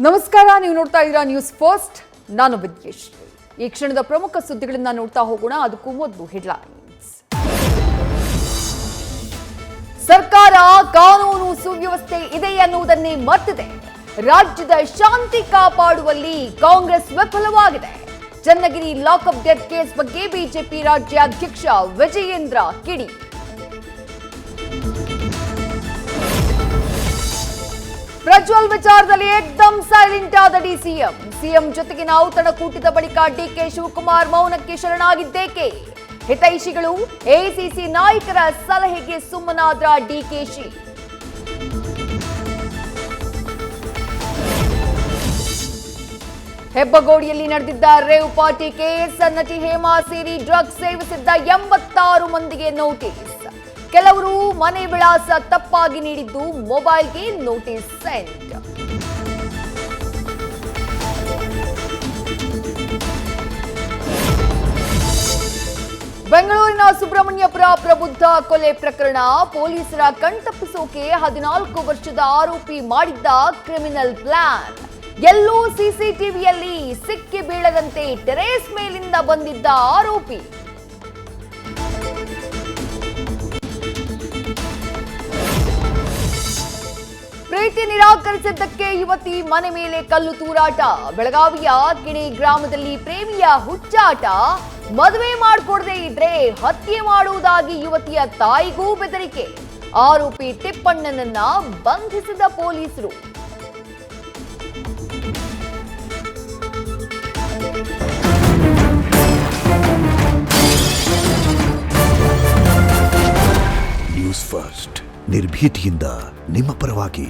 ನಮಸ್ಕಾರ, ನೀವು ನೋಡ್ತಾ ಇದ್ದೀರಾ ನ್ಯೂಸ್ ಫಸ್ಟ್. ನಾನು ವಿದ್ಯೇಶ್ರೀ. ಈ ಕ್ಷಣದ ಪ್ರಮುಖ ಸುದ್ದಿಗಳನ್ನ ನೋಡ್ತಾ ಹೋಗೋಣ. ಅದಕ್ಕೂ ಮೊದಲು ಹೆಡ್ಲೈನ್ಸ್. ಸರ್ಕಾರ ಕಾನೂನು ಸುವ್ಯವಸ್ಥೆ ಇದೆ ಎನ್ನುವುದನ್ನೇ ಮರೆತಿದೆ. ರಾಜ್ಯದ ಶಾಂತಿ ಕಾಪಾಡುವಲ್ಲಿ ಕಾಂಗ್ರೆಸ್ ವಿಫಲವಾಗಿದೆ. ಚನ್ನಗಿರಿ ಲಾಕಪ್ ಡೆತ್ ಕೇಸ್ ಬಗ್ಗೆ ಬಿಜೆಪಿ ರಾಜ್ಯಾಧ್ಯಕ್ಷ ವಿಜಯೇಂದ್ರ ಕಿಡಿ. ಪ್ರಜ್ವಲ್ ವಿಚಾರದಲ್ಲಿ ಏಕ್ದಮ್ ಸೈಲೆಂಟ್ ಆದ ಡಿಸಿಎಂ. ಸಿಎಂ ಜೊತೆಗಿನ ಔತಣಕೂಟದ ಬಳಿಕ ಡಿಕೆ ಶಿವಕುಮಾರ್ ಮೌನಕ್ಕೆ ಶರಣಾಗಿದ್ದೇಕೆ? ಹಿತೈಷಿಗಳು ಎಐಸಿಸಿ ನಾಯಕರ ಸಲಹೆಗೆ ಸುಮ್ಮನಾದ್ರ ಡಿಕೆಶಿ. ಹೆಬ್ಬಗೋಡಿಯಲ್ಲಿ ನಡೆದಿದ್ದ ರೇವ್ ಪಾರ್ಟಿ ಕೇಸ್. ನಟಿ ಹೇಮಾ ಸೇರಿ ಡ್ರಗ್ಸ್ ಸೇವಿಸಿದ್ದ 86 ಮಂದಿಗೆ ನೋಟಿಸ್. ಕೆಲವರು ಮನೆ ವಿಳಾಸ ತಪ್ಪಾಗಿ ನೀಡಿದ್ದು ಮೊಬೈಲ್ಗೆ ನೋಟಿಸ್ ಸೆಂಡ್. ಬೆಂಗಳೂರಿನ ಸುಬ್ರಹ್ಮಣ್ಯಪುರ ಪ್ರಬುದ್ಧ ಕೊಲೆ ಪ್ರಕರಣ. ಪೊಲೀಸರ ಕಣ್ತಪ್ಪಿಸೋಕೆ 14 ವರ್ಷದ ಆರೋಪಿ ಮಾಡಿದ್ದ ಕ್ರಿಮಿನಲ್ ಪ್ಲಾನ್. ಎಲ್ಲೂ ಸಿಸಿಟಿವಿಯಲ್ಲಿ ಸಿಕ್ಕಿ ಬೀಳದಂತೆ ಟೆರೇಸ್ ಮೇಲಿಂದ ಬಂದಿದ್ದ ಆರೋಪಿ. ಪ್ರೀತಿ ನಿರಾಕರಿಸಿದ್ದಕ್ಕೆ ಯುವತಿ ಮನೆ ಮೇಲೆ ಕಲ್ಲು ತೂರಾಟ. ಬೆಳಗಾವಿಯ ಕಿಣಿ ಗ್ರಾಮದಲ್ಲಿ ಪ್ರೇಮಿಯ ಹುಚ್ಚಾಟ. ಮದುವೆ ಮಾಡಿಕೊಡದೇ ಇದ್ರೆ ಹತ್ಯೆ ಮಾಡುವುದಾಗಿ ಯುವತಿಯ ತಾಯಿಗೂ ಬೆದರಿಕೆ. ಆರೋಪಿ ಟಿಪ್ಪಣ್ಣನನ್ನ ಬಂಧಿಸಿದ ಪೊಲೀಸರು. ನ್ಯೂಸ್ ಫಸ್ಟ್, ನಿರ್ಭೀತಿಯಿಂದ ನಿಮ್ಮ ಪರವಾಗಿ.